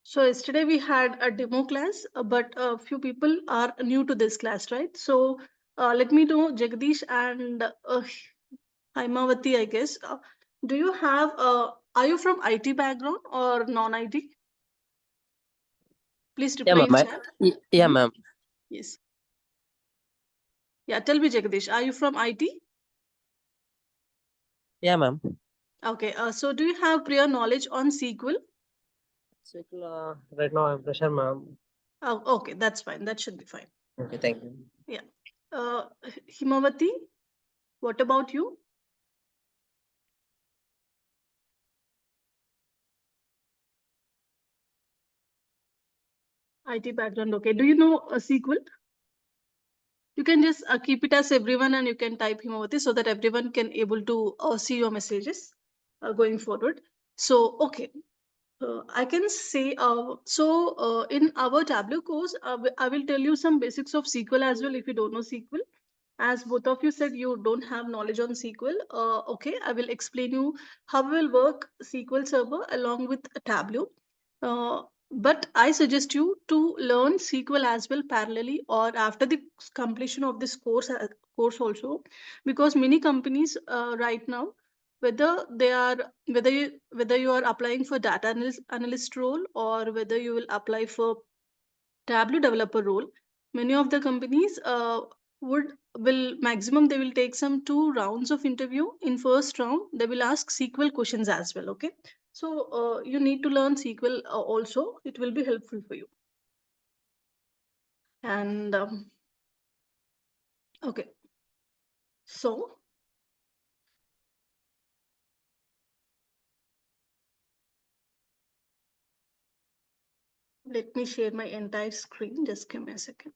So yesterday we had a demo class, but a few people are new to this class, right? So let me know Jagdish and Haimavati, I guess. Do you have, are you from IT background or non-IT? Please Yeah, reply in ma'am. chat. Yeah, ma'am. Yes. Yeah, tell me Jagdish, are you from IT? Yeah, ma'am. Okay, so do you have prior knowledge on SQL? Right now I'm fresher, ma'am. Oh, okay, that's fine. That should be fine. Okay, thank you. Yeah. Himavati, what about you? IT background, okay. Do you know SQL? You can just keep it as everyone and you can type Himavati so that everyone can able to see your messages going forward. So, okay. I can say, in our Tableau course, I will tell you some basics of SQL as well if you don't know SQL. As both of you said, you don't have knowledge on SQL. Okay, I will explain you how we will work SQL Server along with Tableau. But I suggest you to learn SQL as well parallelly or after the completion of this course also, because many companies right now, whether you are applying for data analyst role or whether you will apply for Tableau developer role, many of the companies will maximum they will take some 2 rounds of interview. In first round they will ask SQL questions as well. Okay, so you need to learn SQL also. It will be helpful for you. And okay, so let me share my entire screen. Just give me a second.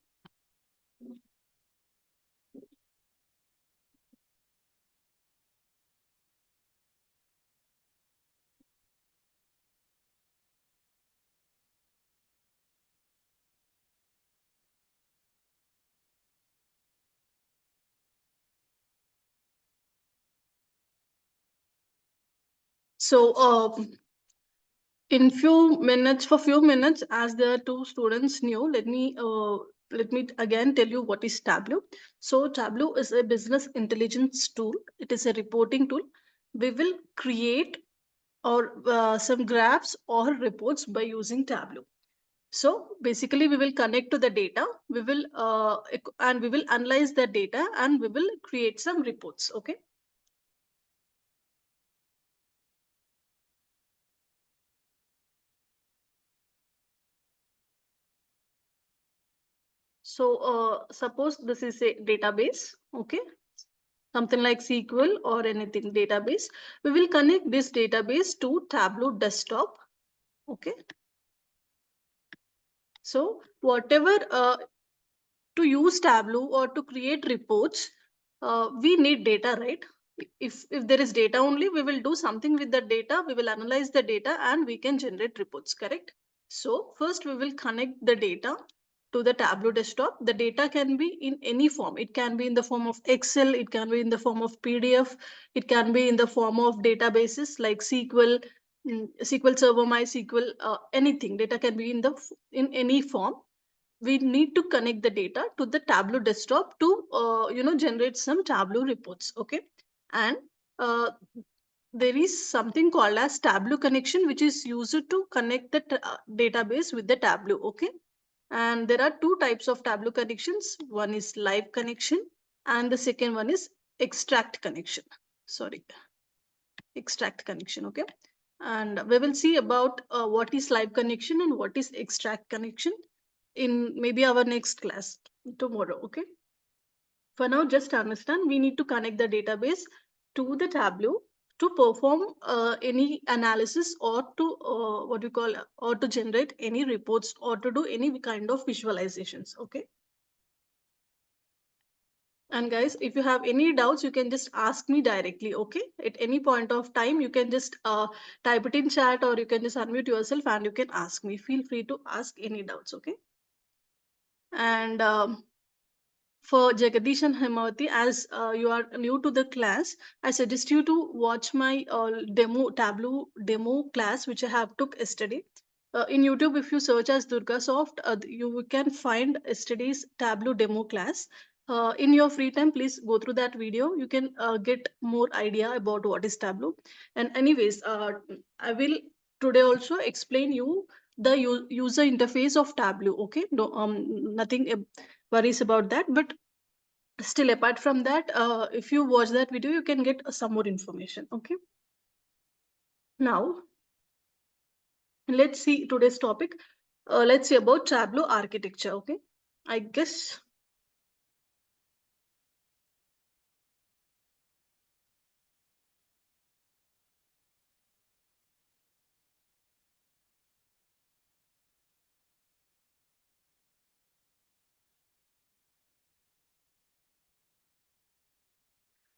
So in few minutes, as there are 2 students new, let me again tell you what is Tableau. So Tableau is a business intelligence tool. It is a reporting tool. We will create or some graphs or reports by using Tableau. So basically we will connect to the data, and we will analyze the data and we will create some reports. Okay. So suppose this is a database, okay, something like SQL or anything database. We will connect this database to Tableau desktop, okay. So whatever to use Tableau or to create reports, we need data, right? If there is data only, we will do something with the data. We will analyze the data and we can generate reports, correct? So first we will connect the data to the Tableau desktop. The data can be in any form. It can be in the form of Excel. It can be in the form of PDF. It can be in the form of databases like SQL, SQL Server, MySQL, anything. Data can be in any form. We need to connect the data to the Tableau desktop to generate some Tableau reports. Okay, and uh, there is something called as Tableau connection, which is used to connect the database with the Tableau. Okay, and there are 2 types of Tableau connections. One is live connection, and the second one is extract connection. Sorry, extract connection. Okay, and we will see about what is live connection and what is extract connection in maybe our next class tomorrow. Okay, for now just understand we need to connect the database to the Tableau to perform any analysis or to what you call or to generate any reports or to do any kind of visualizations. Okay, and guys, if you have any doubts you can just ask me directly. Okay, at any point of time you can just type it in chat or you can just unmute yourself and you can ask me. Feel free to ask any doubts. Okay, and for Jagadish and Hemavati, as you are new to the class, I suggest you to watch my Tableau demo class, which I have took yesterday. In YouTube, if you search as DurgaSoft, you can find yesterday's Tableau demo class. In your free time, please go through that video. You can get more idea about what is Tableau. And anyways, I will today also explain you the user interface of Tableau. Okay, no, nothing worries about that. But still, apart from that, if you watch that video, you can get some more information. Okay, now let's see today's topic. Let's see about Tableau architecture. Okay, I guess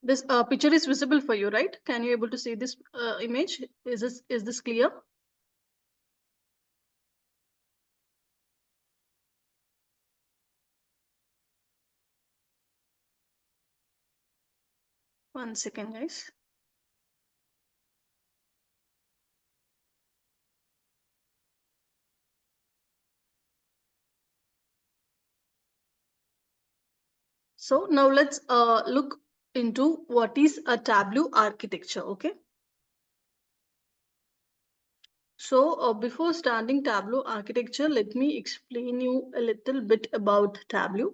this picture is visible for you, right? Can you able to see this image? Is this clear? One second, guys. So now let's look into what is a Tableau architecture. Okay. So before starting Tableau architecture, let me explain you a little bit about Tableau.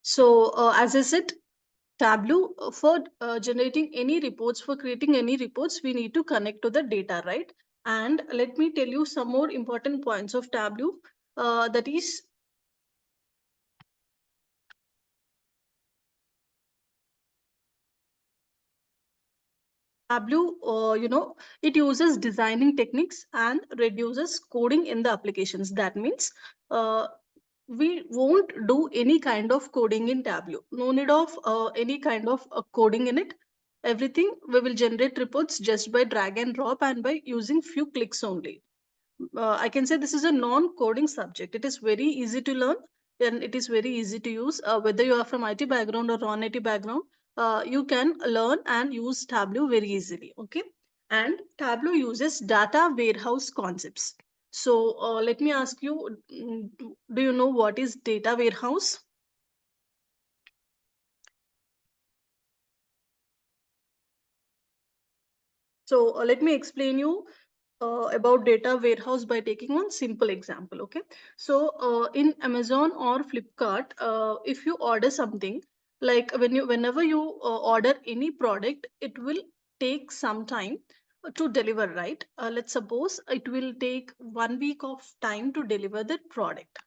So as I said, Tableau for generating any reports, for creating any reports, we need to connect to the data, right? And let me tell you some more important points of Tableau. That is Tableau, it uses designing techniques and reduces coding in the applications. That means we won't do any kind of coding in Tableau. No need of any kind of coding in it. Everything we will generate reports just by drag and drop and by using few clicks only. I can say this is a non-coding subject. It is very easy to learn and it is very easy to use. Whether you are from IT background or non-IT background, you can learn and use Tableau very easily. Okay, and Tableau uses data warehouse concepts. So let me ask you, do you know what is data warehouse? So let me explain you about data warehouse by taking one simple example. Okay, so in Amazon or Flipkart, if you order something, like whenever you order any product, it will take some time to deliver, right? Let's suppose it will take 1 week of time to deliver the product.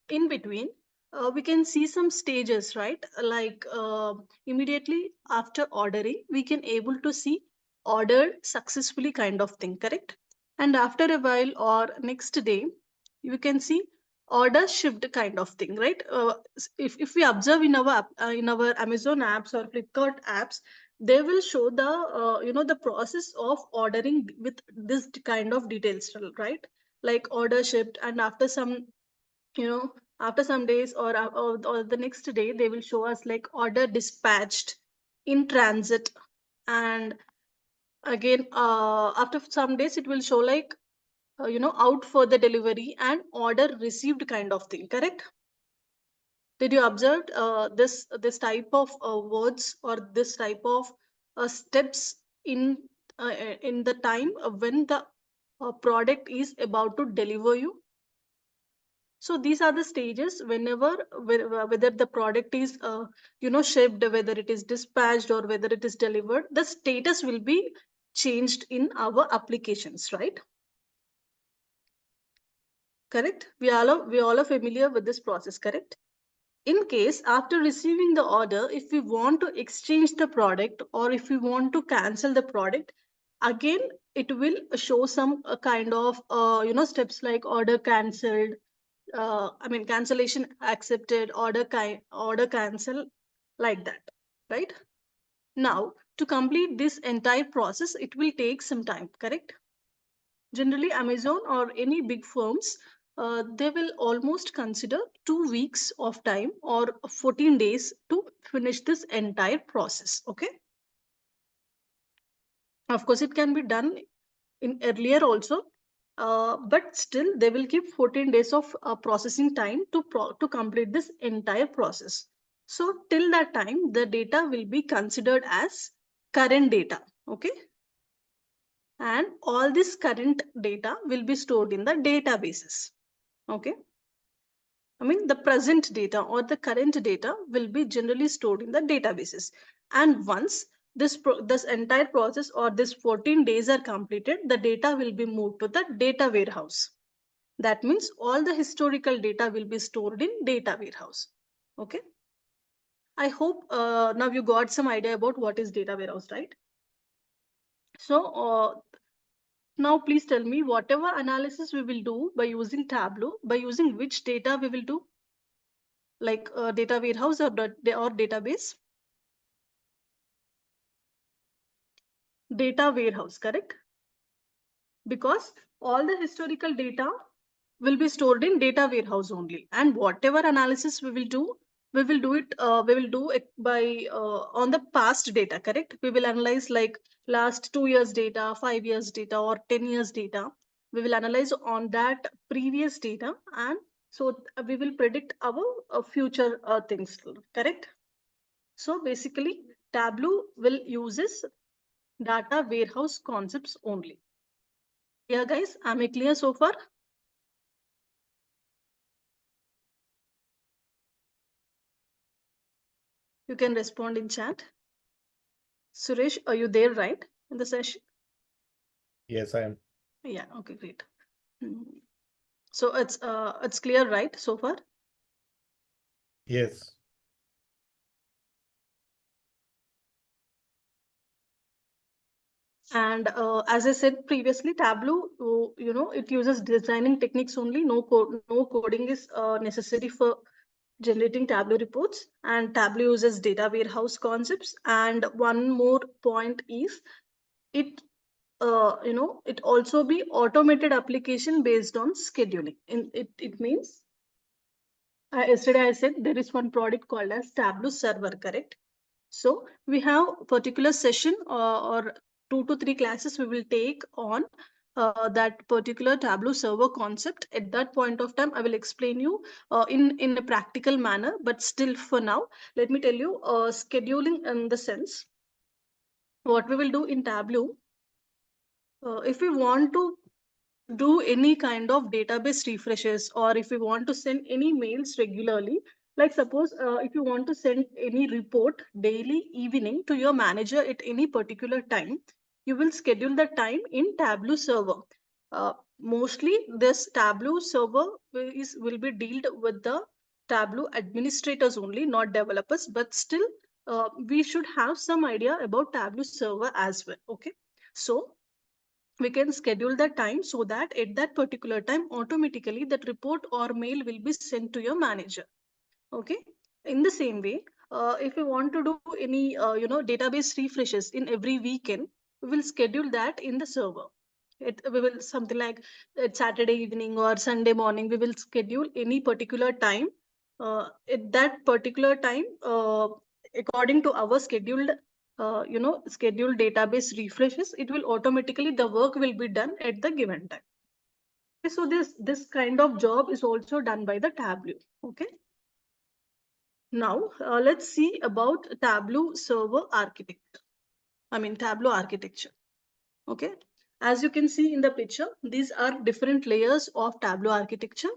In between, we can see some stages, right? Like immediately after ordering, we can able to see ordered successfully kind of thing, correct? And after a while or next day, you can see order shipped kind of thing, right? If we observe in our in our Amazon apps or Flipkart apps, they will show the the process of ordering with this kind of details, right? Like order shipped, and after some, after some days or the next day, they will show us like order dispatched, in transit, and again after some days it will show like out for the delivery and order received kind of thing, correct? Did you observe this type of words or this type of steps in the time when the product is about to deliver you? So these are the stages whenever whether the product is shipped, whether it is dispatched or whether it is delivered, the status will be changed in our applications, right? Correct? We all are familiar with this process, correct? In case after receiving the order, if we want to exchange the product or if we want to cancel the product, again it will show some kind of steps like order cancelled, cancellation accepted, order cancel, like that, right? Now, to complete this entire process, it will take some time, correct? Generally, Amazon or any big firms, they will almost consider 2 weeks of time or 14 days to finish this entire process. Okay. Of course, it can be done in earlier also, but still they will give 14 days of processing time to complete this entire process. So till that time, the data will be considered as current data. Okay. And all this current data will be stored in the databases. Okay. I mean, the present data or the current data will be generally stored in the databases. And once this entire process or this 14 days are completed, the data will be moved to the data warehouse. That means all the historical data will be stored in data warehouse. Okay. I hope now you got some idea about what is data warehouse, right? So now please tell me, whatever analysis we will do by using Tableau, by using which data we will do? Like data warehouse or database? Data warehouse, correct? Because all the historical data will be stored in data warehouse only, and whatever analysis we will do it by on the past data, correct? We will analyze like last 2 years data, 5 years data, or 10 years data. We will analyze on that previous data, and so we will predict our future things, correct? So basically, Tableau will uses data warehouse concepts only. Yeah, guys, am I clear so far? You can respond in chat. Suresh, are you there, right, in the session? Yes, I am. Yeah, okay, great. So it's clear, right, so far? Yes. And as I said previously, Tableau, it uses designing techniques only. No coding is necessary for generating Tableau reports. And Tableau uses data warehouse concepts. And one more point is it it also be automated application based on scheduling. It means yesterday I said there is one product called as Tableau server, correct? So we have particular session or 2 to 3 classes we will take on that particular Tableau server concept. At that point of time, I will explain you in a practical manner. But still, for now, let me tell you scheduling in the sense what we will do in Tableau. If we want to do any kind of database refreshes, or if you want to send any mails regularly, like suppose if you want to send any report daily evening to your manager at any particular time, you will schedule the time in Tableau server. Mostly this Tableau server will be dealt with the Tableau administrators only, not developers, but still we should have some idea about Tableau server as well. Okay, so we can schedule the time so that at that particular time automatically that report or mail will be sent to your manager. Okay, in the same way, if you want to do any database refreshes in every weekend, we will schedule that in the server. We will something like at Saturday evening or Sunday morning, we will schedule any particular time. At that particular time, according to our scheduled database refreshes, it will automatically, the work will be done at the given time. Okay, so this kind of job is also done by the Tableau. Okay. Now, let's see about Tableau server architecture. I mean, Tableau architecture. Okay. As you can see in the picture, these are different layers of Tableau architecture.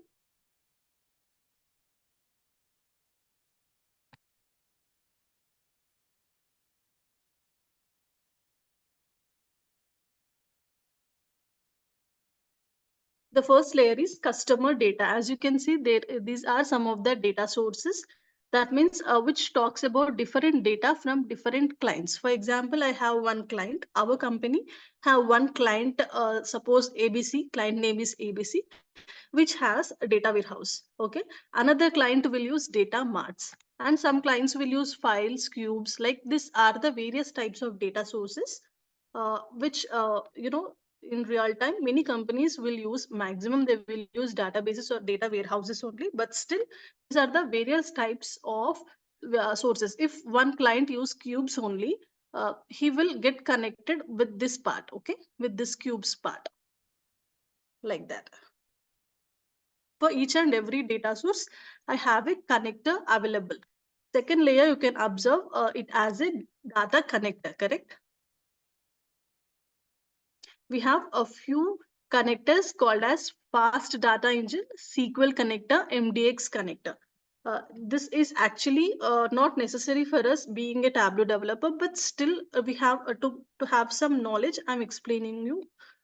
The first layer is customer data. As you can see, these are some of the data sources. That means which talks about different data from different clients. For example, I have one client, our company have one client, suppose ABC, client name is ABC, which has a data warehouse. Okay. Another client will use data marts, and some clients will use files, cubes. Like these are the various types of data sources, which in real time, many companies will use maximum, they will use databases or data warehouses only, but still these are the various types of sources. If one client use cubes only, he will get connected with this part, okay, with this cubes part, like that. For each and every data source, I have a connector available. Second layer, you can observe it as a data connector, correct? We have a few connectors called as fast data engine, SQL connector, MDX connector. This is actually not necessary for us being a Tableau developer, but still we have to have some knowledge. I'm explaining you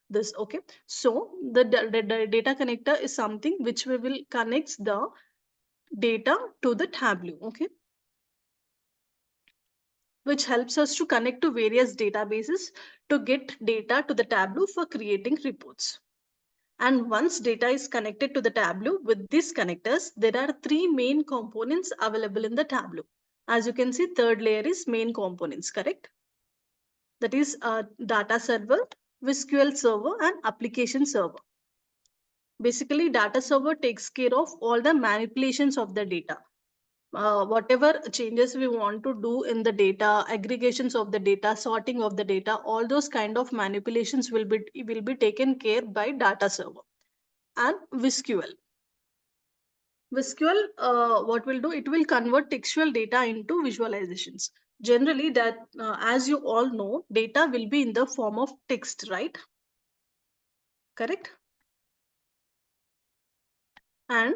this, okay? So the data connector is something which we will connect the data to the Tableau, okay? Which helps us to connect to various databases to get data to the Tableau for creating reports. And once data is connected to the Tableau with these connectors, there are three main components available in the Tableau. As you can see, third layer is main components, correct? That is data server, SQL server, and application server. Basically, data server takes care of all the manipulations of the data. Whatever changes we want to do in the data, aggregations of the data, sorting of the data, all those kind of manipulations will be taken care by data server. And SQL. SQL, what will do, it will convert textual data into visualizations. Generally, that as you all know, data will be in the form of text, right? Correct? And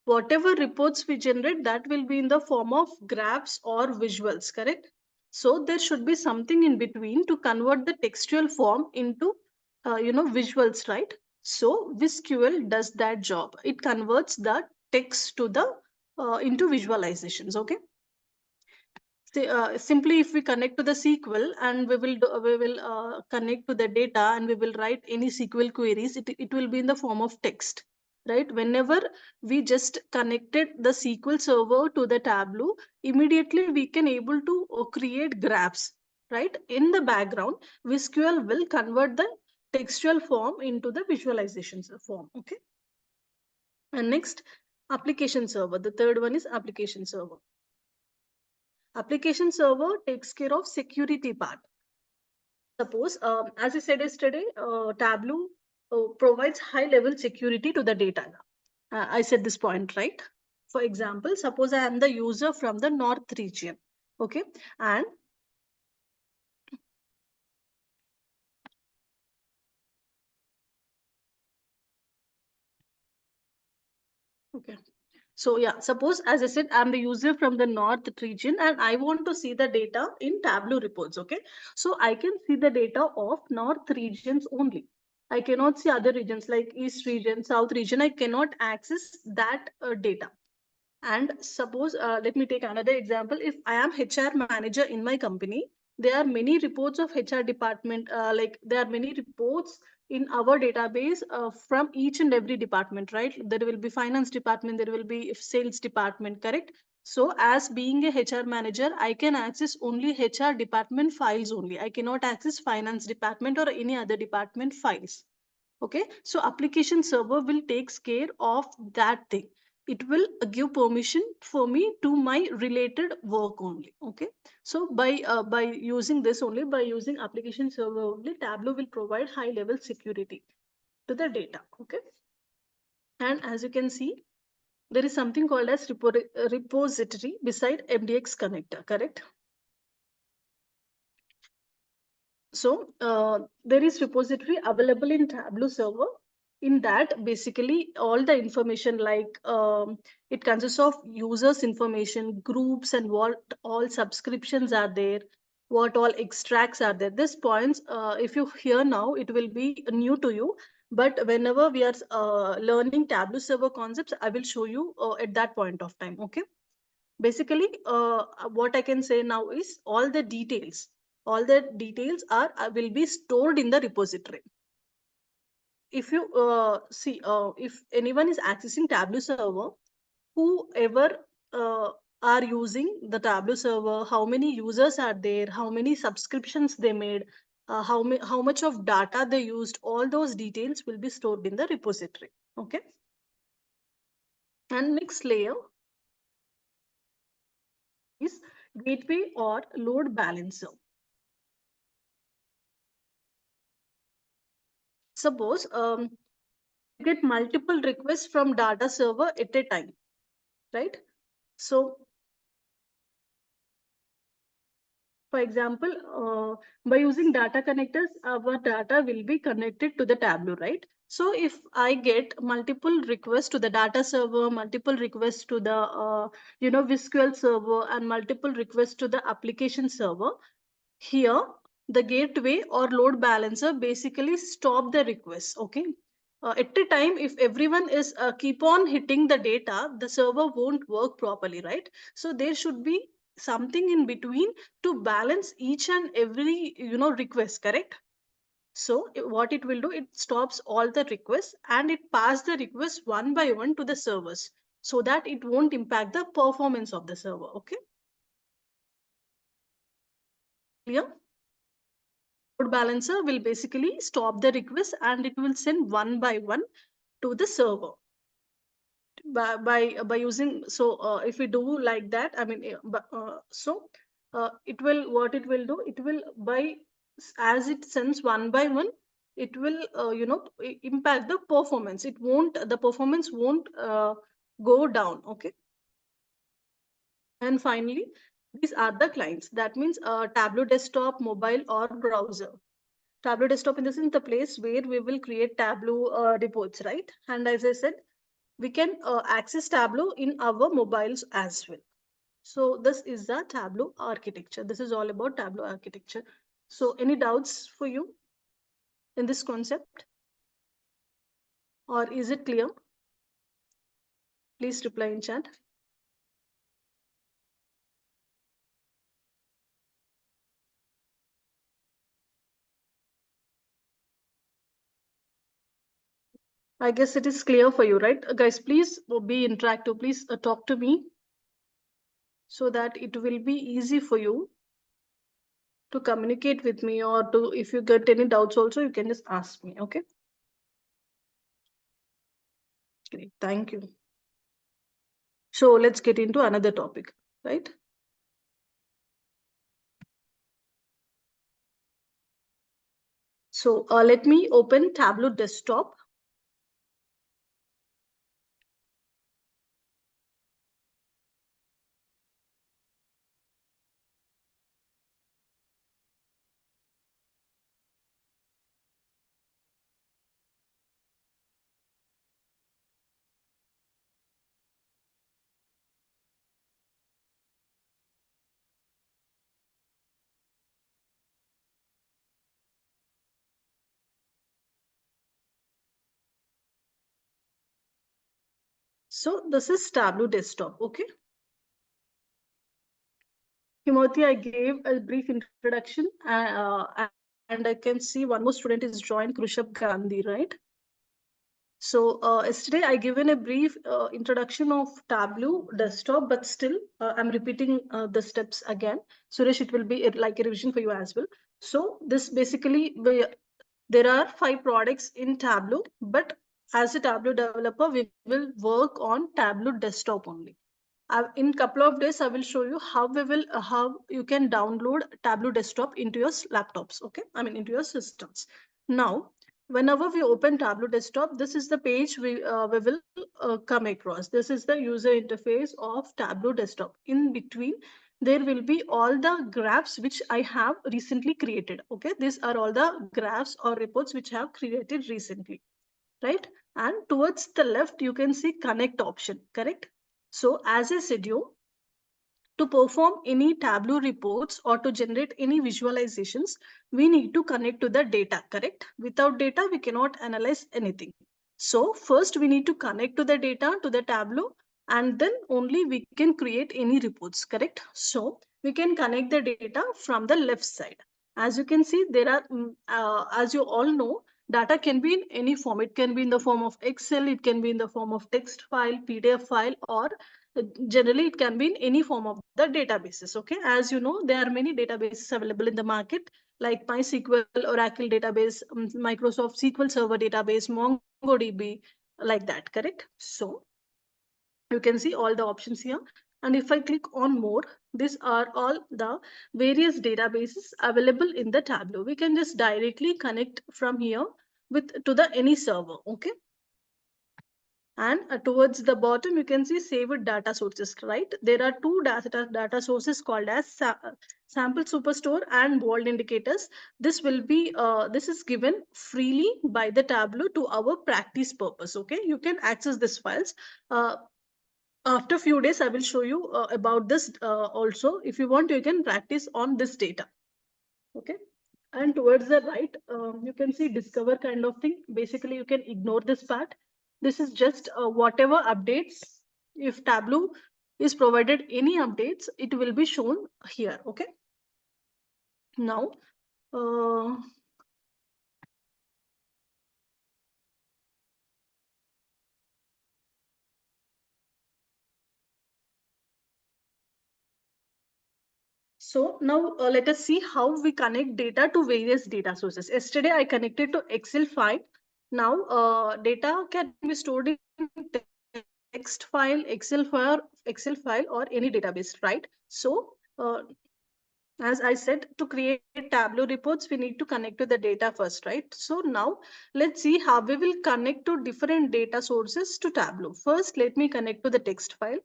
whatever reports we generate, that will be in the form of graphs or visuals, correct? So there should be something in between to convert the textual form into visuals, right? So SQL does that job. It converts the text to the into visualizations, okay? Simply if we connect to the SQL and we will connect to the data and we will write any SQL queries, it will be in the form of text, right? Whenever we just connected the SQL server to the Tableau, immediately we can able to create graphs, right? In the background, SQL will convert the textual form into the visualizations form, okay? And next, application server. The third one is application server. Application server takes care of security part. Suppose, as I said yesterday, Tableau provides high level security to the data. I said this point, right? For example, suppose I am the user from the North region, okay? And okay. So yeah, suppose as I said, I'm the user from the North region and I want to see the data in Tableau reports, okay? So I can see the data of North regions only. I cannot see other regions like East region, South region. I cannot access that data. And suppose, let me take another example. If I am HR manager in my company, there are many reports of HR department, like there are many reports in our database from each and every department, right? There will be finance department, there will be sales department, correct? So as being a HR manager, I can access only HR department files only. I cannot access finance department or any other department files. Okay, so application server will takes care of that thing. It will give permission for me to my related work only. Okay, so by using this only, by using application server only, Tableau will provide high level security to the data. Okay, and as you can see, there is something called as repository beside MDX connector, correct? So there is repository available in Tableau server. In that, basically all the information like it consists of users information, groups, and what all subscriptions are there, what all extracts are there. This points, if you hear now, it will be new to you. But whenever we are learning Tableau server concepts, I will show you at that point of time. Okay. Basically, what I can say now is all the details are will be stored in the repository. If you see, if anyone is accessing Tableau server, whoever are using the Tableau server, how many users are there, how many subscriptions they made, how much of data they used, all those details will be stored in the repository. Okay. And next layer is gateway or load balancer. Suppose you get multiple requests from data server at a time, right? So for example, by using data connectors, our data will be connected to the Tableau, right? So if I get multiple requests to the data server, multiple requests to the SQL server, and multiple requests to the application server, here the gateway or load balancer basically stop the requests. Okay. At a time, if everyone is keep on hitting the data, the server won't work properly, right? So there should be something in between to balance each and every request, correct? So what it will do, it stops all the requests and it pass the requests one by one to the servers so that it won't impact the performance of the server. Okay. Clear? Load balancer will basically stop the request and it will send one by one to the server by using. So if we do like that, I mean, it will, what it will do, it will as it sends one by one, it will impact the performance. The performance won't go down. Okay. And finally, these are the clients. That means Tableau desktop, mobile, or browser. Tableau desktop in the sense the place where we will create Tableau reports, right? And as I said, we can access Tableau in our mobiles as well. So this is the Tableau architecture. This is all about Tableau architecture. So any doubts for you in this concept? Or is it clear? Please reply in chat. I guess it is clear for you, right? Guys, please be interactive. Please talk to me so that it will be easy for you to communicate with me, or to, if you get any doubts also, you can just ask me. Okay. Great. Thank you. So let's get into another topic, right? So let me open Tableau desktop. So this is Tableau desktop. Okay. Himoti, I gave a brief introduction, and I can see one more student is joined, Krishabh Gandhi, right? So yesterday I given a brief introduction of Tableau desktop, but still I'm repeating the steps again. Suresh, it will be like a revision for you as well. So this basically, there are 5 products in Tableau, but as a Tableau developer, we will work on Tableau desktop only. In couple of days, I will show you how how you can download Tableau desktop into your laptops. Okay, I mean into your systems. Now, whenever we open Tableau desktop, this is the page we will come across. This is the user interface of Tableau desktop. In between, there will be all the graphs which I have recently created. Okay, these are all the graphs or reports which I have created recently, right? And towards the left, you can see connect option, correct? So as I said you, to perform any Tableau reports or to generate any visualizations, we need to connect to the data, correct? Without data, we cannot analyze anything. So first we need to connect to the data, to the Tableau, and then only we can create any reports, correct? So we can connect the data from the left side. As you can see, there are, as you all know, data can be in any form. It can be in the form of Excel, it can be in the form of text file, PDF file, or generally it can be in any form of the databases. Okay, as you know, there are many databases available in the market. like MySQL, Oracle database, Microsoft SQL Server database, MongoDB, like that, correct? So you can see all the options here. And if I click on more, these are all the various databases available in the Tableau. We can just directly connect from here with to the any server, okay? And towards the bottom, you can see saved data sources, right? There are two data sources called as sample superstore and bold indicators. This will be, this is given freely by the Tableau to our practice purpose, okay? You can access these files. After few days, I will show you about this also. If you want, you can practice on this data, okay? And towards the right, you can see discover kind of thing. Basically, you can ignore this part. This is just whatever updates. If Tableau is provided any updates, it will be shown here, okay? Now, so now let us see how we connect data to various data sources. Yesterday, I connected to Excel file. Now, data can be stored in text file, Excel file, or any database, right? So, as I said, to create Tableau reports, we need to connect to the data first, right? So now let's see how we will connect to different data sources to Tableau. First, let me connect to the text file.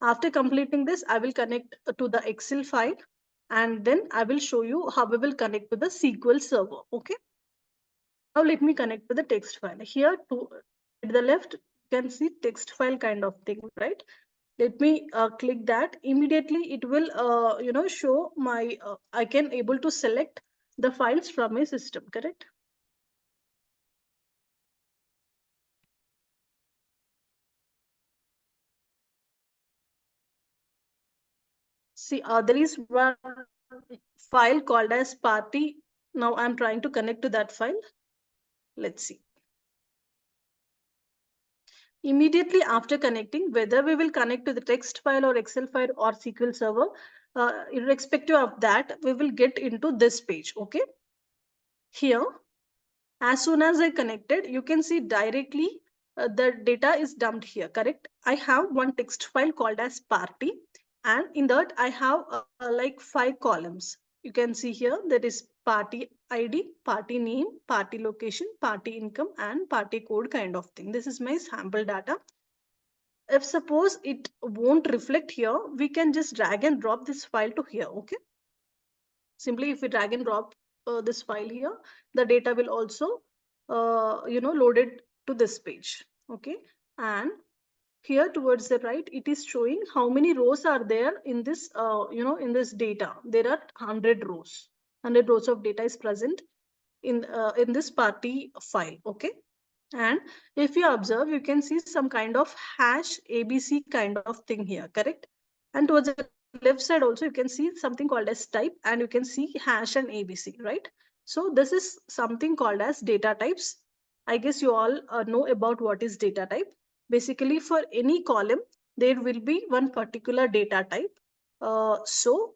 After completing this, I will connect to the Excel file, and then I will show you how we will connect to the SQL server, okay? Now let me connect to the text file. Here to at the left, you can see text file kind of thing, right? Let me click that. Immediately it will show my I can able to select the files from my system, correct? See, there is one file called as party. Now I'm trying to connect to that file. Let's see. Immediately after connecting, whether we will connect to the text file or Excel file or SQL server, irrespective of that, we will get into this page, okay? Here, as soon as I connected, you can see directly the data is dumped here, correct? I have one text file called as party, and in that I have like 5 columns. You can see here there is party ID, party name, party location, party income, and party code kind of thing. This is my sample data. If suppose it won't reflect here, we can just drag and drop this file to here, okay? Simply if we drag and drop this file here, the data will also loaded to this page, okay? And here towards the right, it is showing how many rows are there in this in this data. There are 100 rows. 100 rows of data is present in this party file, okay? And if you observe, you can see some kind of hash ABC kind of thing here, correct? And towards the left side also, you can see something called as type, and you can see hash and ABC, right? So this is something called as data types. I guess you all know about what is data type. Basically, for any column, there will be one particular data type. So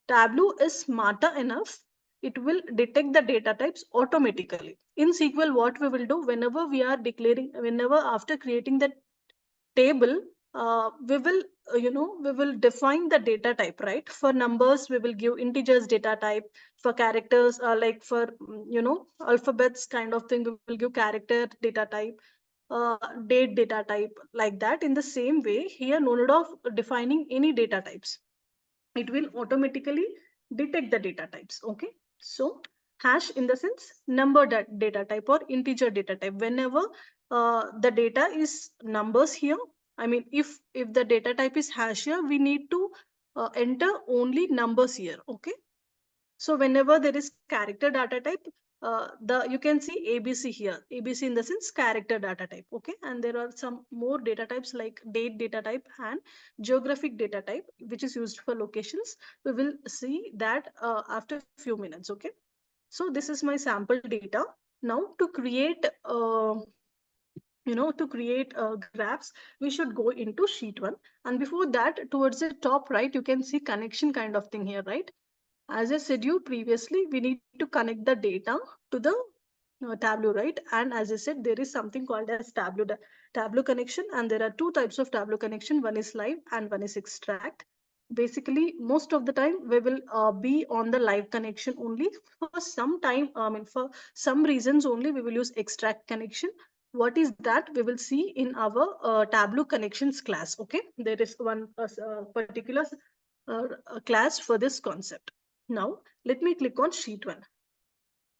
Tableau is smarter enough. It will detect the data types automatically. In SQL, what we will do whenever we are declaring, whenever after creating the table, we will, we will define the data type, right? For numbers, we will give integers data type. For characters, like for, alphabets kind of thing, we will give character data type, date data type, like that. In the same way, here, no need of defining any data types. It will automatically detect the data types, okay? So hash in the sense number data type or integer data type. Whenever the data is numbers here, I mean, if the data type is hash here, we need to enter only numbers here, okay? So whenever there is character data type, you can see ABC here. ABC in the sense character data type, okay? And there are some more data types like date data type and geographic data type, which is used for locations. We will see that after a few minutes, okay? So this is my sample data. Now to create graphs, we should go into sheet 1. And before that, towards the top right, you can see connection kind of thing here, right? as I said you previously, we need to connect the data to the Tableau, right? And as I said, there is something called as Tableau connection, and there are two types of Tableau connection. One is live and one is extract. Basically, most of the time we will be on the live connection only. For some time, for some reasons only, we will use extract connection. What is that? We will see in our Tableau connections class. Okay, there is one particular class for this concept. Now, let me click on sheet 1.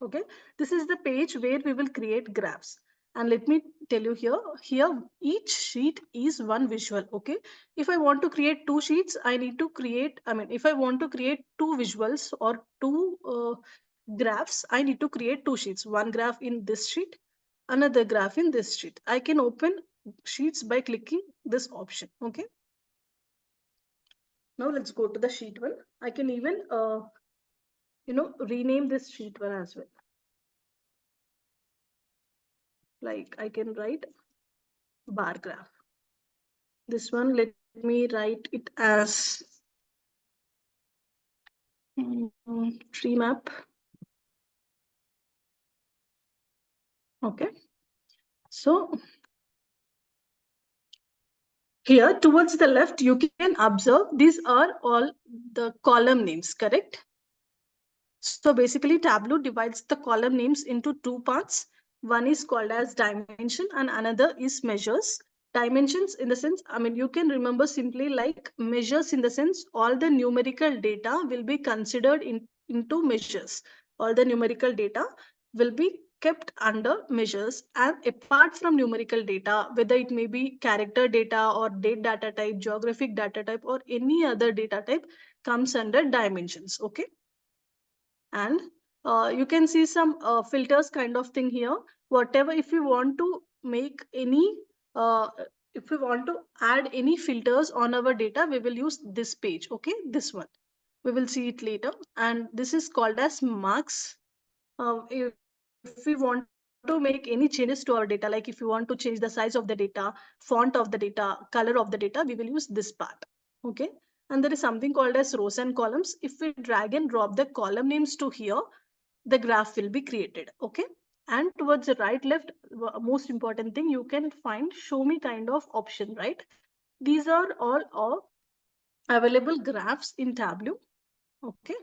Okay, this is the page where we will create graphs. And let me tell you here each sheet is one visual. Okay, if I want to create two sheets, I need to create, if I want to create two visuals or two graphs, I need to create two sheets, one graph in this sheet, another graph in this sheet. I can open sheets by clicking this option. Okay, now let's go to the sheet 1. I can even rename this sheet 1 as well. Like I can write bar graph. This one, let me write it as tree map. Okay. So here towards the left, you can observe these are all the column names, correct? So basically Tableau divides the column names into two parts. One is called as dimension and another is measures. Dimensions in the sense, you can remember simply like measures in the sense all the numerical data will be considered into measures. All the numerical data will be kept under measures, and apart from numerical data, whether it may be character data or date data type, geographic data type, or any other data type comes under dimensions. Okay. And you can see some filters kind of thing here. Whatever, if you want to make any if we want to add any filters on our data, we will use this page. Okay, this one we will see it later. And this is called as marks. If we want to make any changes to our data, like if you want to change the size of the data, font of the data, color of the data, we will use this part. Okay, and there is something called as rows and columns. If we drag and drop the column names to here, the graph will be created. Okay, and towards the right left, most important thing, you can find show me kind of option, right? These are all available graphs in Tableau. Okay,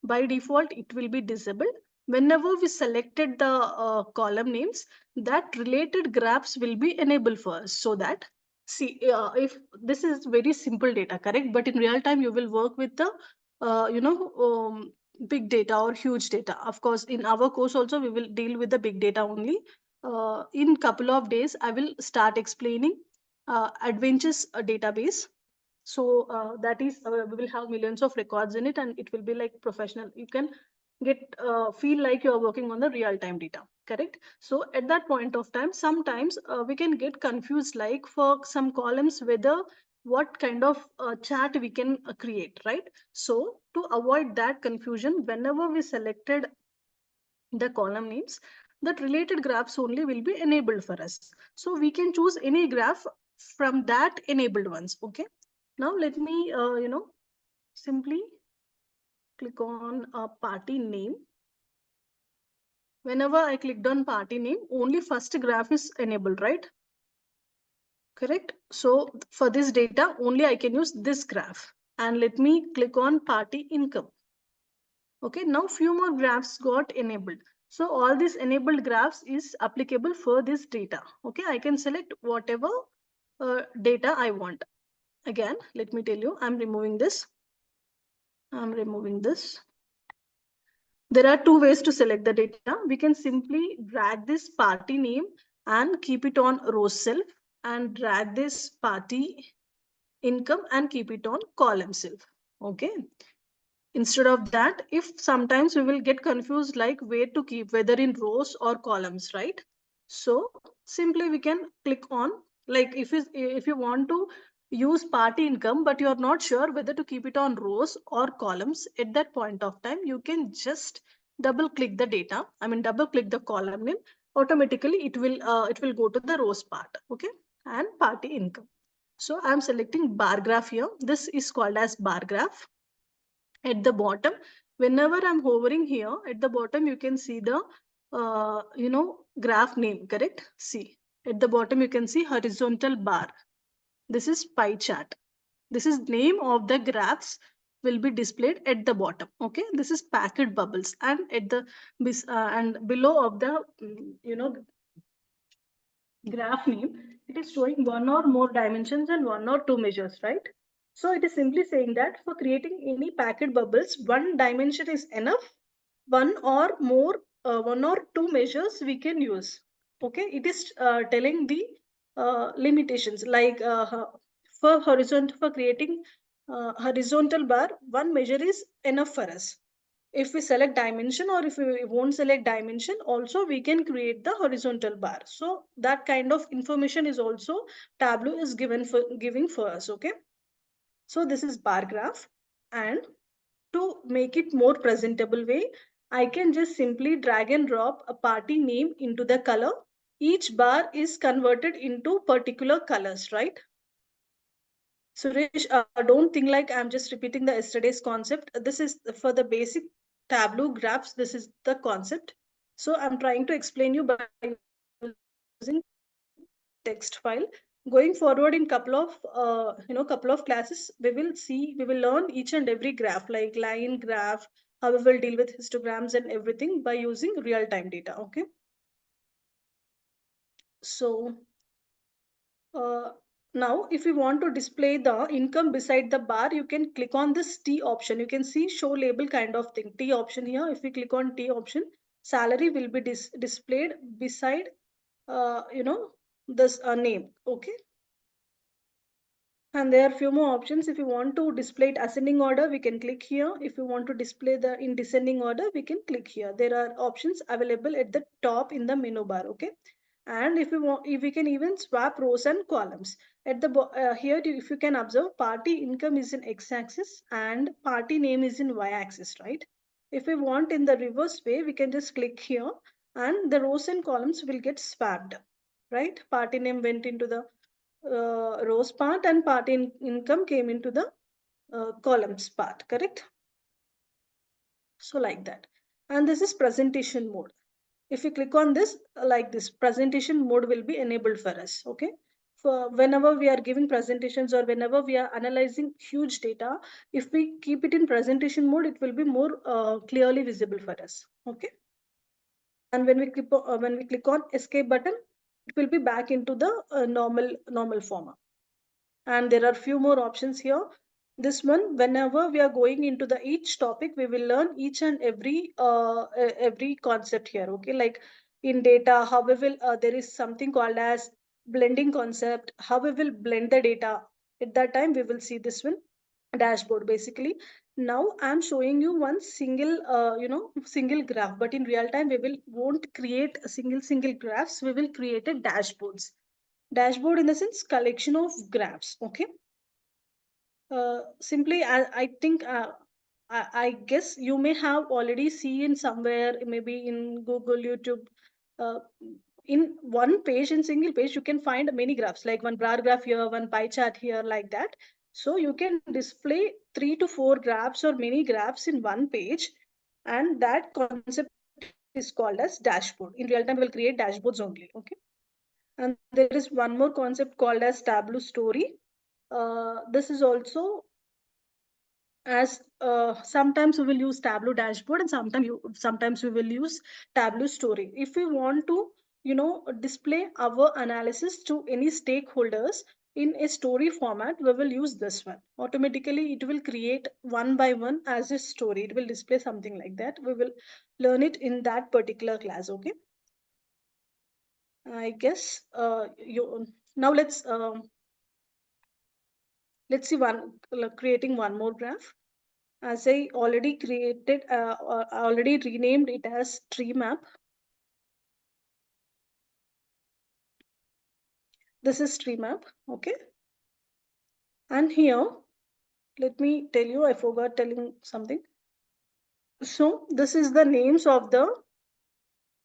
by default it will be disabled. Whenever we selected the column names, that related graphs will be enabled for us, so that see if this is very simple data, correct, but in real time you will work with the big data or huge data. Of course, in our course also we will deal with the big data only. In couple of days I will start explaining adventures database. So that is we will have millions of records in it, and it will be like professional. You can get feel like you are working on the real time data, correct? So at that point of time, sometimes we can get confused, like for some columns whether what kind of chart we can create, right? So to avoid that confusion, whenever we selected the column names, that related graphs only will be enabled for us. So we can choose any graph from that enabled ones. Okay, now let me simply click on a party name. Whenever I clicked on party name, only first graph is enabled, right? Correct. So for this data only I can use this graph, and let me click on party income. Okay, now few more graphs got enabled. So all these enabled graphs is applicable for this data. Okay, I can select whatever data I want. Again, let me tell you, I'm removing this. There are two ways to select the data. We can simply drag this party name and keep it on row cell, and drag this party income and keep it on column cell. Okay. Instead of that, if sometimes we will get confused like where to keep, whether in rows or columns, right? So simply we can click on, like if you want to use party income but you are not sure whether to keep it on rows or columns, at that point of time you can just double click the data, double click the column name, automatically it will go to the rows part. Okay, and party income. So I'm selecting bar graph here. This is called as bar graph. At the bottom, whenever I'm hovering here at the bottom, you can see the graph name, correct? See, at the bottom you can see horizontal bar. This is pie chart. This is name of the graphs will be displayed at the bottom. Okay, this is packed bubbles, and at the and below of the graph name, it is showing one or more dimensions and one or two measures, right? So it is simply saying that for creating any packet bubbles, one dimension is enough. One or more, one or two measures we can use. Okay, it is telling the limitations, like for creating horizontal bar, one measure is enough for us. If we select dimension, or if we won't select dimension, also we can create the horizontal bar. So that kind of information is also Tableau is giving for us. Okay, so this is bar graph, and to make it more presentable way, I can just simply drag and drop a party name into the color. Each bar is converted into particular colors, right? Suresh, don't think like I'm just repeating the yesterday's concept. This is for the basic Tableau graphs. This is the concept. So I'm trying to explain you by using text file. Going forward in couple of classes, we will learn each and every graph, like line graph, how we will deal with histograms and everything by using real-time data. Okay. So now, if you want to display the income beside the bar, you can click on this T option. You can see show label kind of thing. T option here. If we click on T option, salary will be displayed beside, this name. Okay. And there are few more options. If you want to display it ascending order, we can click here. If you want to display the in descending order, we can click here. There are options available at the top in the menu bar. Okay. And if we can even swap rows and columns at the here. If you can observe, party income is in x-axis and party name is in y-axis, right? If we want in the reverse way, we can just click here, and the rows and columns will get swapped, right? Party name went into the rows part, and party income came into the columns part, correct? So like that. And this is presentation mode. If you click on this, like this, presentation mode will be enabled for us. Okay, for whenever we are giving presentations or whenever we are analyzing huge data, if we keep it in presentation mode, it will be more clearly visible for us. Okay, and when we click on escape button, it will be back into the normal format. And there are few more options here. This one, whenever we are going into the each topic, we will learn each and every concept here. Okay, like in data, how we will there is something called as blending concept, how we will blend the data. At that time we will see this one, dashboard. Basically, now I'm showing you one single graph, but in real time we won't create a single graphs. We will create a dashboard in the sense collection of graphs. Okay, simply I think I guess you may have already seen somewhere, maybe in Google, YouTube, uh, in one page, in single page, you can find many graphs, like one bar graph here, one pie chart here, like that. So you can display 3 to 4 graphs or many graphs in one page, and that concept is called as dashboard. In real time, we will create dashboards only. Okay, and there is one more concept called as Tableau story. This is also as sometimes we will use Tableau dashboard, and sometimes we will use Tableau story. If we want to display our analysis to any stakeholders in a story format, we will use this one. Automatically it will create one by one as a story. It will display something like that. We will learn it in that particular class. Okay, I guess you now let's see one creating one more graph. As I already created, or already renamed it as tree map. This is tree map. Okay, and here let me tell you, I forgot telling something. So this is the names of the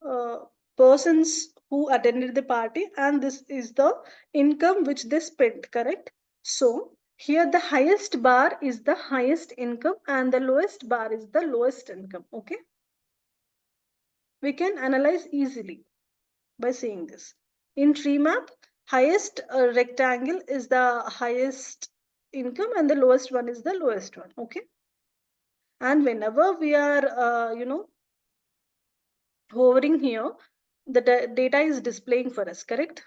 uh, persons who attended the party, and this is the income which they spent, correct? So Here the highest bar is the highest income and the lowest bar is the lowest income. Okay. We can analyze easily by seeing this. In tree map, highest rectangle is the highest income and the lowest one is the lowest one. Okay. And whenever we are, hovering here, the data is displaying for us, correct?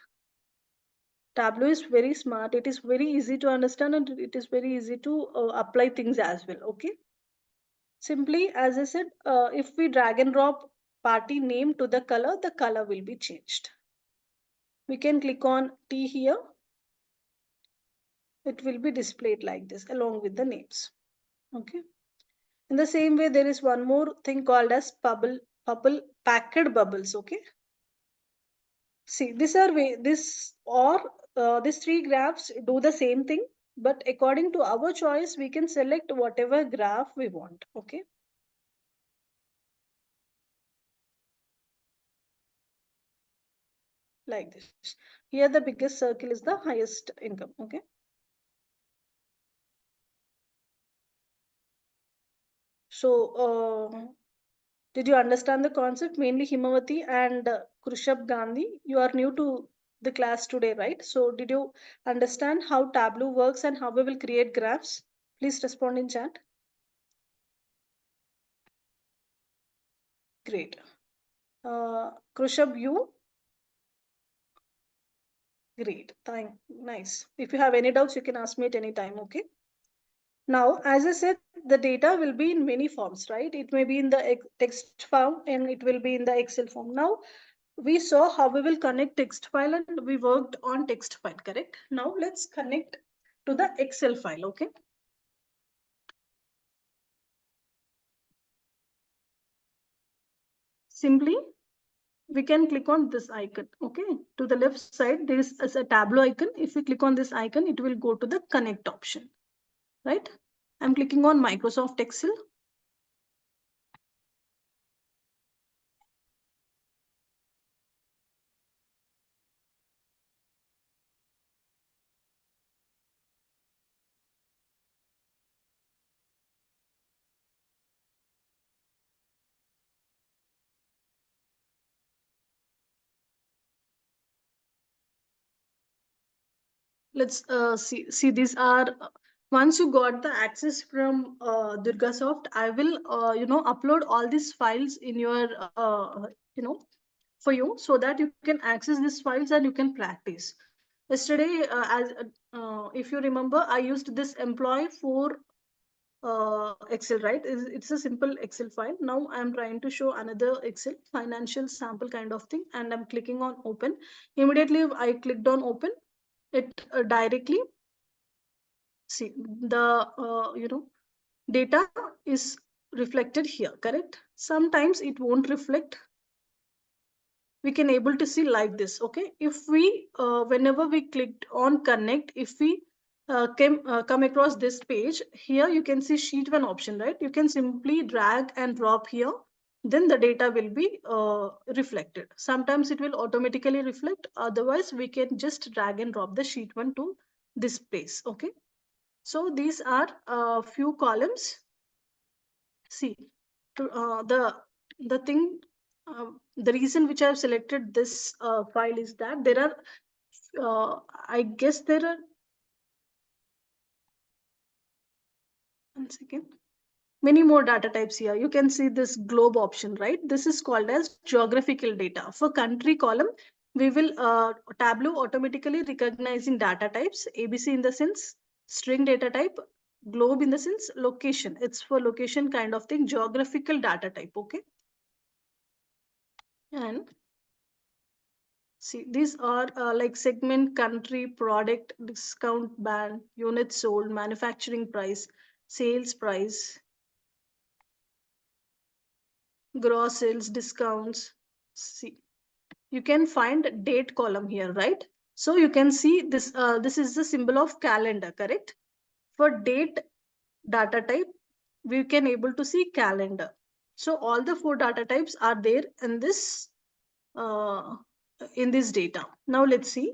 Tableau is very smart. It is very easy to understand and it is very easy to apply things as well. Okay. Simply, as I said, if we drag and drop party name to the color will be changed. We can click on T here. It will be displayed like this along with the names. Okay. In the same way, there is one more thing called as bubble packed bubbles. Okay. See, these three graphs do the same thing, but according to our choice, we can select whatever graph we want. Okay. Like this. Here, the biggest circle is the highest income. Okay. So, did you understand the concept? Mainly Himavati and Krushab Gandhi. You are new to the class today, right? So, did you understand how Tableau works and how we will create graphs? Please respond in chat. Great. Krushab, you? Great. Nice. If you have any doubts, you can ask me at any time. Okay. Now, as I said, the data will be in many forms, right? It may be in the text form and it will be in the Excel form. Now, we saw how we will connect text file and we worked on text file, correct? Now, let's connect to the Excel file, okay? Simply, we can click on this icon, okay? To the left side, there is a Tableau icon. If we click on this icon, it will go to the connect option, right? I'm clicking on Microsoft Excel. Let's see these are once you got the access from DurgaSoft, I will upload all these files in your for you so that you can access these files and you can practice. Yesterday, if you remember, I used this employee for Excel, right? It's a simple Excel file. Now I'm trying to show another Excel financial sample kind of thing, and I'm clicking on open. Immediately, I clicked on open. It directly see the data is reflected here, correct? Sometimes it won't reflect. We can able to see like this, okay? If we whenever we clicked on connect, if we come across this page, here you can see sheet 1 option, right? You can simply drag and drop here, then the data will be reflected. Sometimes it will automatically reflect, otherwise we can just drag and drop the sheet 1 to this place, okay? So these are a few columns. See, the thing, the reason which I've selected this file is that there are, I guess there are, one second, many more data types here. You can see this globe option, right? This is called as geographical data. For country column, we will Tableau automatically recognizing data types, ABC in the sense string data type, globe in the sense location. It's for location kind of thing, geographical data type, okay? And see, these are like segment, country, product, discount band, units sold, manufacturing price, sales price, gross sales, discounts. See, you can find date column here, right? So you can see this, this is the symbol of calendar, correct? For date data type, we can able to see calendar. So all the 4 data types are there uh, in this data. Now let's see.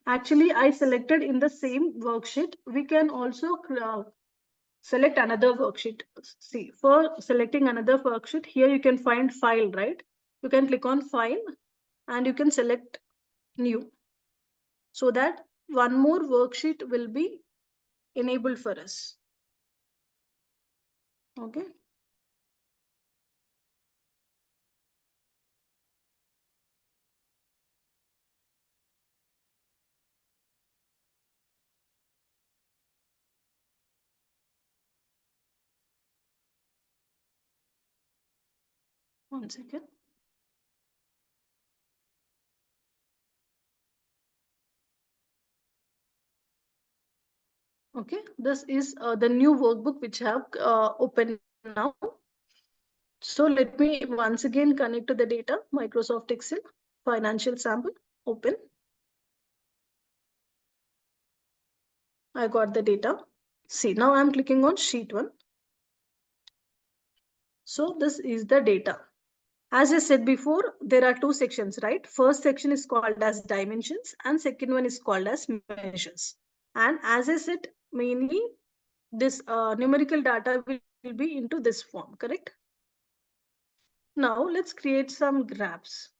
Actually, I selected in the same worksheet. We can also select another worksheet. See, for selecting another worksheet, here you can find file, right? You can click on file and you can select new, so that one more worksheet will be enabled for us. Okay. One second. Okay, this is the new workbook which I have opened now. So let me once again connect to the data, Microsoft Excel, financial sample, open. I got the data. See, now I'm clicking on sheet 1. So this is the data. As I said before, there are two sections, right? First section is called as dimensions and second one is called as measures. And as I said, mainly this numerical data will be into this form, correct? Now let's create some graphs.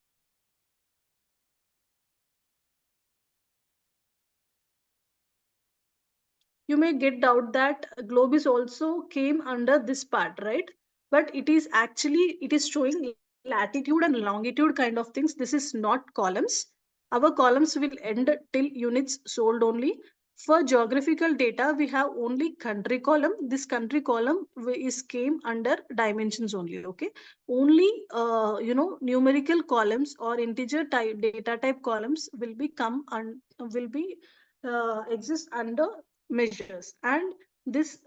You may get doubt that globe is also came under this part, right? But it is actually, it is showing latitude and longitude kind of things. This is not columns. Our columns will end till units sold only. For geographical data, we have only country column. This country column is came under dimensions only. Okay, only numerical columns or integer type data type columns will be come and will be exist under measures. And this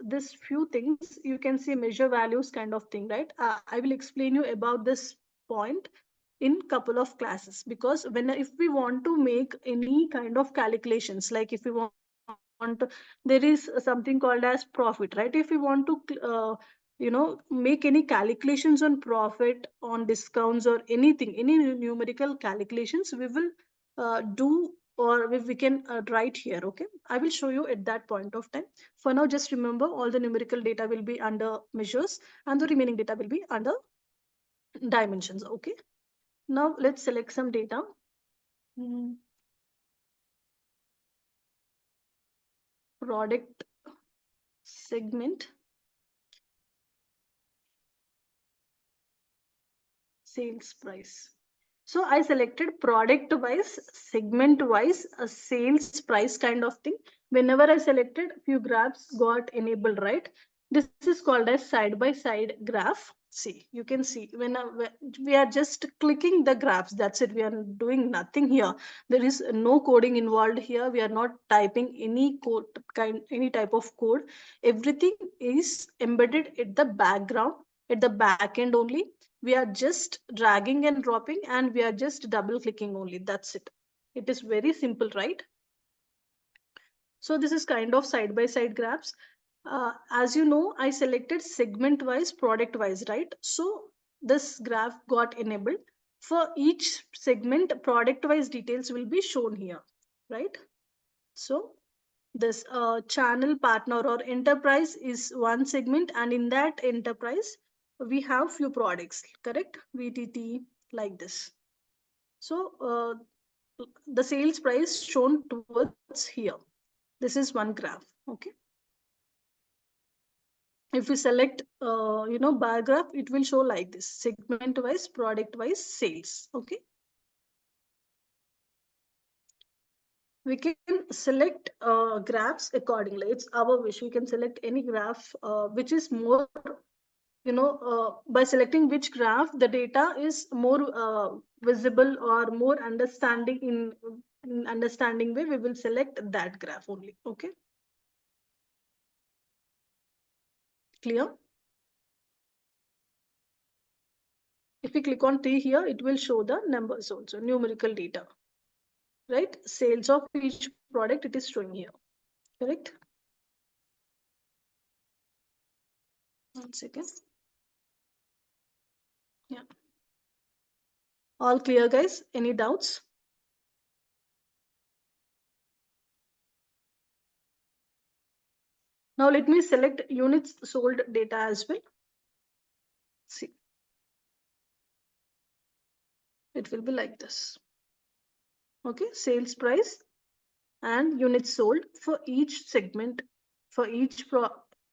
few things you can see measure values kind of thing, right? I will explain you about this point in couple of classes, because when if we want to make any kind of calculations, like if we want to, there is something called as profit, right? If we want to make any calculations on profit, on discounts or anything, any numerical calculations, we will do, or if we can write here. Okay, I will show you at that point of time. For now, just remember all the numerical data will be under measures and the remaining data will be under dimensions. Okay, now let's select some data. Product segment, sales price. So I selected product wise, segment wise, a sales price kind of thing. Whenever I selected, few graphs got enabled, right? This is called as side by side graph. See, you can see when we are just clicking the graphs, that's it. We are doing nothing here. There is no coding involved here. We are not typing any code any type of code. Everything is embedded at the background, at the back end only. We are just dragging and dropping and we are just double clicking only. That's it. It is very simple, right? So this is kind of side by side graphs. As you know, I selected segment wise, product wise, right? So this graph got enabled. For each segment, product wise details will be shown here, right? So this channel partner or enterprise is one segment, and in that enterprise we have few products, correct? VTT, like this. So the sales price shown towards here. This is one graph. Okay, if we select bar graph, it will show like this: segment wise, product wise, sales. Okay, we can select graphs accordingly. It's our wish. We can select any graph which is more, by selecting which graph the data is more visible or more understanding in understanding way, we will select that graph only. Okay, clear? If we click on T here, it will show the numbers also, numerical data, right? Sales of each product, it is showing here, correct? One second. Yeah. All clear, guys? Any doubts? Now let me select units sold data as well. See, it will be like this. Okay, sales price and units sold for each segment, for each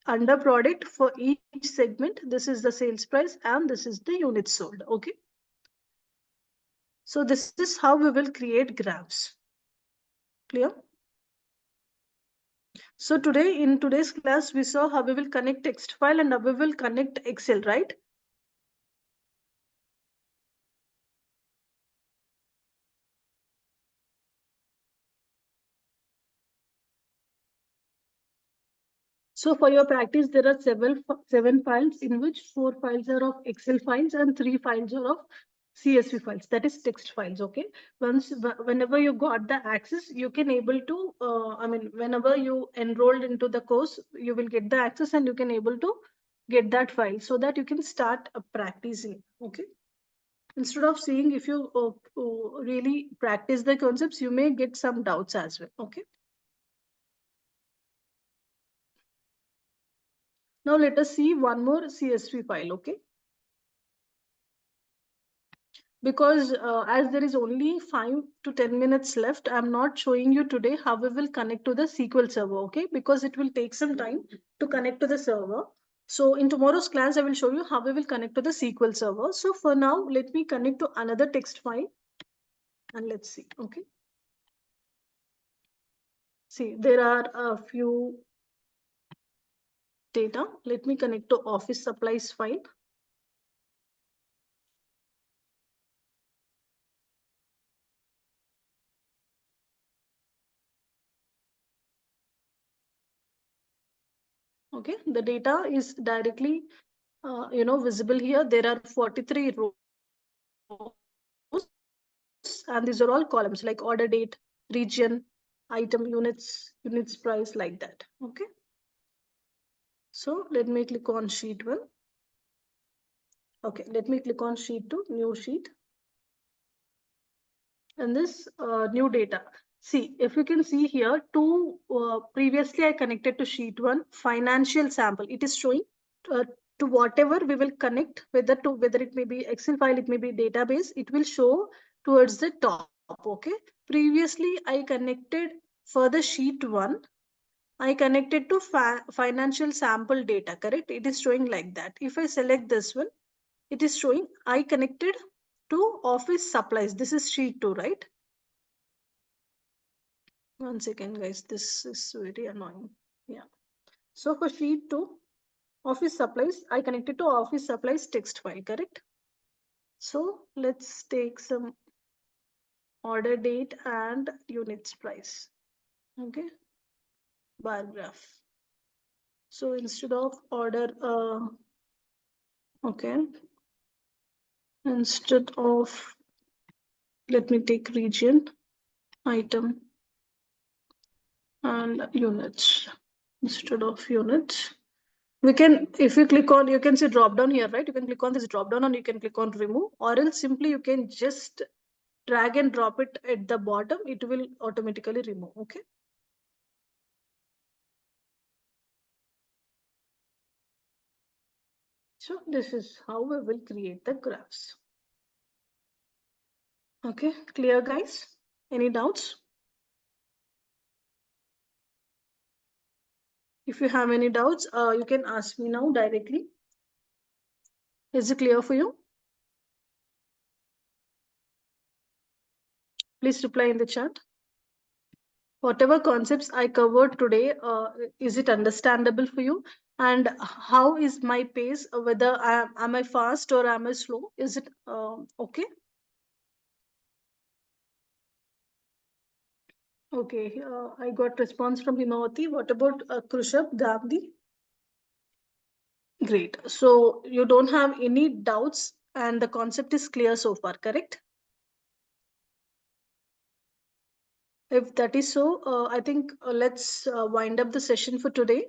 under product, for each segment. This is the sales price and this is the units sold. Okay. So this is how we will create graphs. Clear? So today, in today's class, we saw how we will connect text file and how we will connect Excel, right? So for your practice, there are seven files in which 4 files are of Excel files and 3 files are of CSV files, that is text files. Okay. Whenever you got the access, you can able to, whenever you enrolled into the course, you will get the access and you can able to get that file so that you can start practicing. Okay. Instead of seeing, if you really practice the concepts, you may get some doubts as well. Okay. Now let us see one more CSV file. Okay. Because as there is only 5 to 10 minutes left, I'm not showing you today how we will connect to the SQL server. Okay. Because it will take some time to connect to the server. So in tomorrow's class, I will show you how we will connect to the SQL server. So for now, let me connect to another text file and let's see. Okay. See, there are a few data. Let me connect to office supplies file. Okay, the data is directly, visible here. There are 43 rows and these are all columns like order date, region, item, units price, like that. Okay. So let me click on sheet 1. Okay, let me click on sheet 2, new sheet. And this new data. See, if you can see here, previously I connected to sheet 1, financial sample. It is showing to whatever we will connect, whether it may be Excel file, it may be database, it will show towards the top. Okay. Previously I connected for the sheet 1, I connected to financial sample data, correct? It is showing like that. If I select this one, it is showing I connected to office supplies. This is sheet 2, right? One second, guys. This is very annoying. Yeah. So for sheet 2, office supplies, I connected to office supplies text file, correct? So let's take some order date and units price. Okay. Bar graph. So instead of order, okay. Instead of, let me take region, item, and units. Instead of units, we can, if you click on, you can see drop down here, right? You can click on this drop down and you can click on remove, or else simply you can just drag and drop it at the bottom. It will automatically remove. Okay. So this is how we will create the graphs. Okay, clear, guys? Any doubts? If you have any doubts, you can ask me now directly. Is it clear for you? Please reply in the chat. Whatever concepts I covered today, is it understandable for you? And how is my pace? Whether am I fast or am I slow? Is it okay? Okay, I got response from Himawati. What about Krushabh, Gandhi? Great. So you don't have any doubts and the concept is clear so far, correct? If that is so, I think let's wind up the session for today.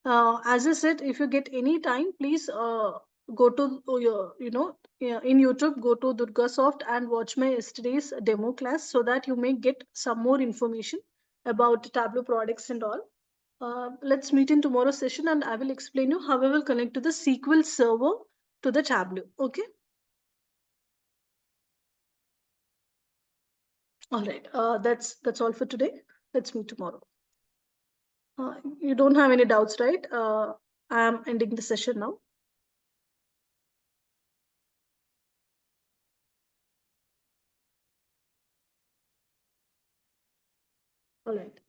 As I said, if you get any time, please go to your, in YouTube, go to DurgaSoft and watch my yesterday's demo class so that you may get some more information about Tableau products and all. Let's meet in tomorrow's session and I will explain you how we will connect to the SQL server to the Tableau. Okay. All right. That's all for today. Let's meet tomorrow. You don't have any doubts, right? I am ending the session now. All right.